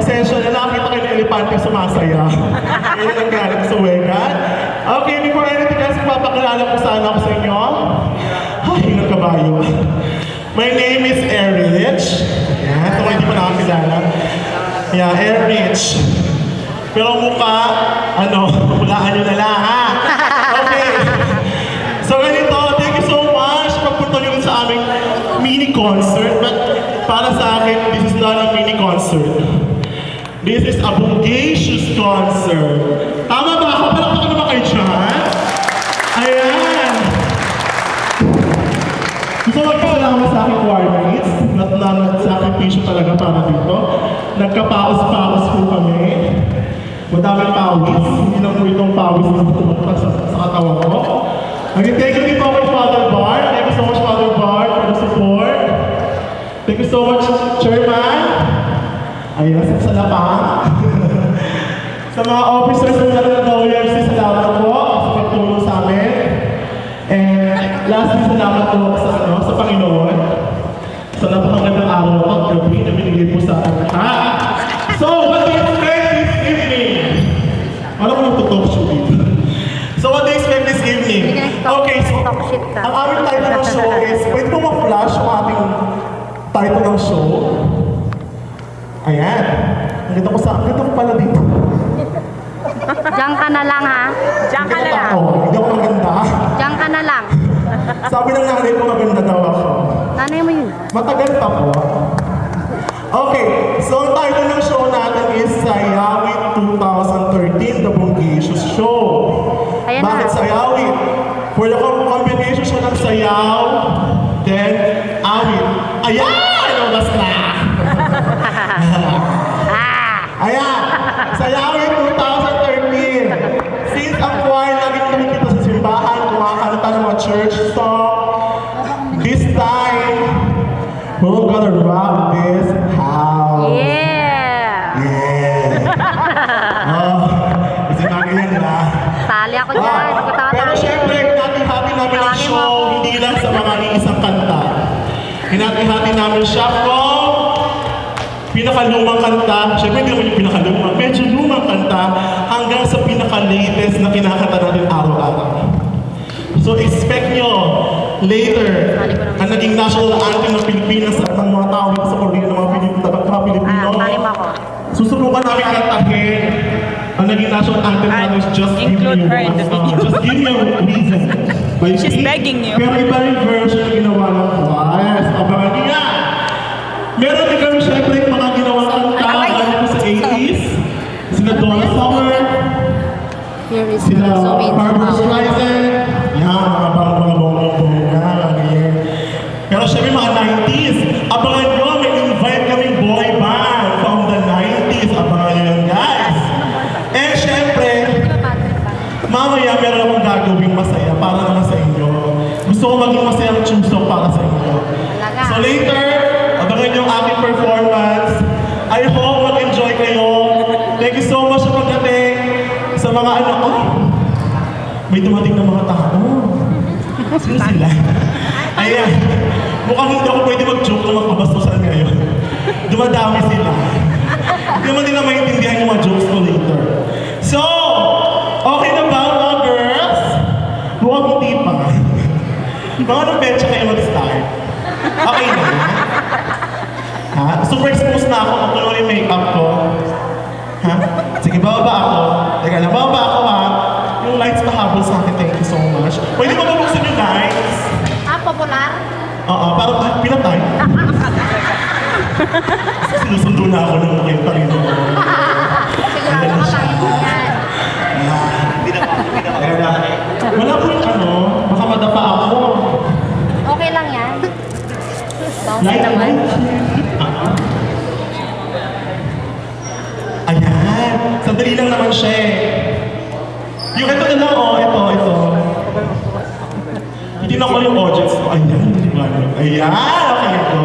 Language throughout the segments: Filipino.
Pasensya na, nakakita kayo ng elepante sumasaya. Ayun ang nangyari sa Wegan. Okay, before anything else, papakilala ko sana ako sa inyo. Ay, ng kabayo. My name is Erich. Yan, ito hindi pa nakakilala. Yeah, Erich. Pero mukha, hulaan nyo na lang, ha? Okay. So ganito, thank you so much. Pagpunta nyo rin sa aming mini concert. But para sa akin, this is not a mini concert. This is a bodacious concert. Tama ba ako? Palakpakan naman kayo dyan. Ayan. Gusto magpasalamat sa aking choir mates. Nag-sakripisyo talaga para dito. Nagkapaos-paos po kami. Madaming pawis. Hindi lang po itong pawis na tumutulak sa katawan ko. Thank you po kay Father Bar. Thank you so much, Father Bar, for the support. Thank you so much, Chairman. Ayan, sa lapang. Sa mga officers ng WMC, salamat po sa pagtulong sa amin. And lastly, salamat po sa Panginoon. Sa napakagandang araw at gabi na binigay po sa akin. So, what do you expect this evening? Alam ko yung tutok show dito. So, what do you expect this evening? Okay, so, ang aming title ng show is, pwede po ma-flash ang ating title ng show. Ayan. Ang ganda ko pala dito. Diyan ka na lang, ha? Diyan ka na lang. Hindi ako maganda. Diyan ka na lang. Sabi ng nanay ko maganda daw ako. Nanay mo yun. Matagal pa po. Okay, so ang title ng show natin is Sayawit 2013, The Bodacious Show. Ayan na. Bakit Sayawit? For the combination siya ng sayaw, then awit. Ayan! Lumabas na! Ayan! Sayawit 2013. Since ang choir laging kumikita sa simbahan, kumakanta ng mga church song, this time, we're gonna rock this house. Yeah! Kasi namin yan na. Sali ako dyan. Pero syempre, hinati-hati namin ang show, hindi lang sa mga iisang kanta. Hinati-hati namin siya kung pinakalumang kanta, syempre hindi naman yung pinakalumang, medyo lumang kanta, hanggang sa pinaka-latest na kinakanta natin araw-araw. So expect nyo, later, ang naging national anthem ng Pilipinas at ng mga tao dito sa Korea ng mga Pilipino. Susubukan namin kantahin. Ang naging national anthem natin is Just Give Me Just Give Me a Reason. She's begging you. Pero iba yung version na ginawa ng choir. Abangan niyo yan. Meron din kami syempre yung mga ginawang kanta galing sa 80s. Sila Donna Summer. Sila Barbara Streisand. Yan, mga bongga. Pero syempre mga 90s. Abangan nyo, may invite kaming boy band from the 90s. Abangan nyo yan, guys. And syempre, mamaya meron akong gagawing masaya para naman sa inyo. Gusto ko maging masayang Tuesday para sa inyo. So later, abangan nyo ang aking performance. I hope mag-enjoy kayo. Thank you so much sa pagdating sa mga may dumating ng mga tao. Sino sila? Ayan. Mukhang hindi ako pwede mag-joke na magpabastusan ngayon. Dumadami sila. Hindi naman nila maintindihan yung mga jokes ko later. So, okay na ba mga girls? Mukhang hindi pa. Mga anong betcha kayo mag-start? Okay na. Ha? Super exposed na ako kung ano yung makeup ko. Ha? Sige, bababa ako. Teka lang, bababa ako ha. Yung lights pahabol sa akin, thank you so much. Pwede ba mabuksan yung lights? Popular? Oo, parang pinatay. Sinusundo na ako ng mga Panginoon. Sigurado ka tayo yan. Wala po yung baka madapa ako. Okay lang yan. Bounce Light naman. Ayan, sandali lang naman siya eh. Yung ito na lang, ito. Hindi na ko yung audience ko. Ayan, okay, go.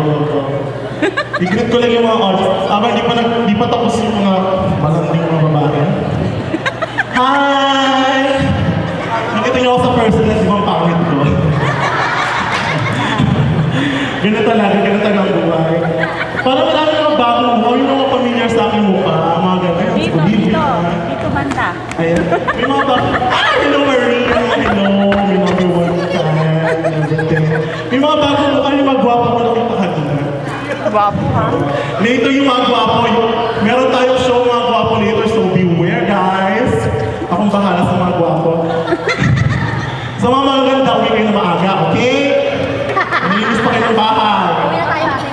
I-greet ko lang yung mga audience. Hindi pa tapos yung mga malanding mga babae. Hi! Nakita niyo ako sa personal, di ba ang pangit ko? Ganun talaga ang buhay. Parang marami mga bagong buhay, yung mga familiar sa aking mukha. Ayan. May mga ba? Ah, hello Maria! Hello! May number one time. Everything. May mga bago mo kami magwapo ko nakita kanina. Wapo ha? Later yung mga gwapo. Meron tayong show mga gwapo later, so beware guys. Akong bahala sa mga gwapo. Sa mga maganda, uwi kayo na maaga, okay? Nilinis pa kayo ng bahay. Uwi na tayo ate.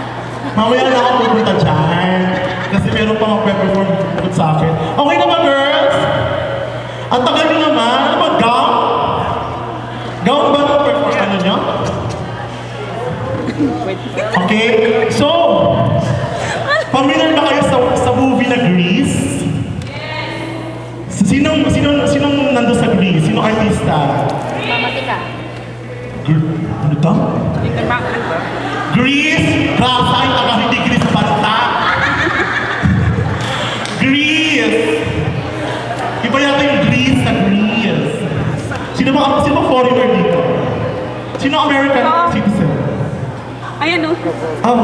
Mamaya na ako pupunta dyan. Kasi meron pa mag-perform bukod sa akin. Okay na ba, girls? Ang tagal nyo naman. Ano ba, gown? Gown ba ng perform? Ano nyo? Okay? So, familiar ba kayo sa movie na Grease? Sinong nandun sa Grease? Sinong artista? Mamatika. Ano to? Ethan Macman ba? Grease! Rasay, taga hindi Grease banta. Grease! Iba yata yung Grease sa Grease. Sino ba foreigner dito? Sino American citizen? Ayan o. Oh,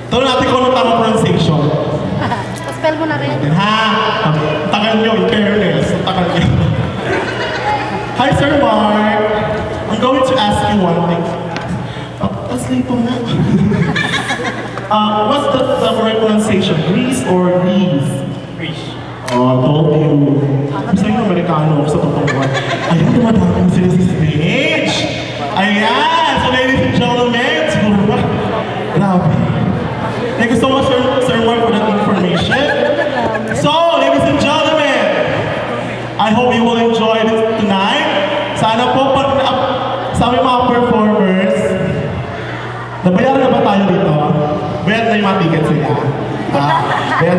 Tawag natin kung ano tamang pronunciation. Pa-spell mo na rin. Ha? Tagal nyo, in fairness. Tagal nyo. Hi, Sir Mark. I'm going to ask you one thing. What's late na? What's the correct pronunciation? Grease or Grease? Grease. Oh, I told you. Gusto yung Amerikano ako sa totoong buwan. Ayun, dumadaan sila sa stage. Ayan! So, ladies and gentlemen, siguro ba? Grabe. Thank you so much, Sir Mark, for that information. So, ladies and gentlemen, I hope you will enjoy this tonight. Sana po, sa aming mga performers, nabayaran na ba tayo dito? Bayad na yung mga tickets nila. Bayad.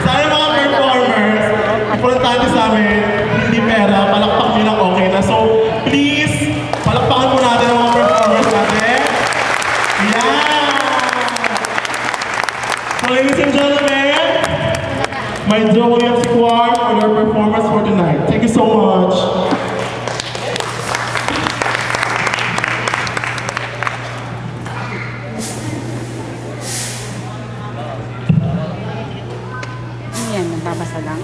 Sa aming mga performers, importante sa amin, hindi pera, palakpak nyo lang okay na. So, please, palakpakan po natin ang mga performers natin. Yeah! So, ladies and gentlemen, my Joey Squad for their performance for tonight. Thank you so much. Ayan, nababasa lang.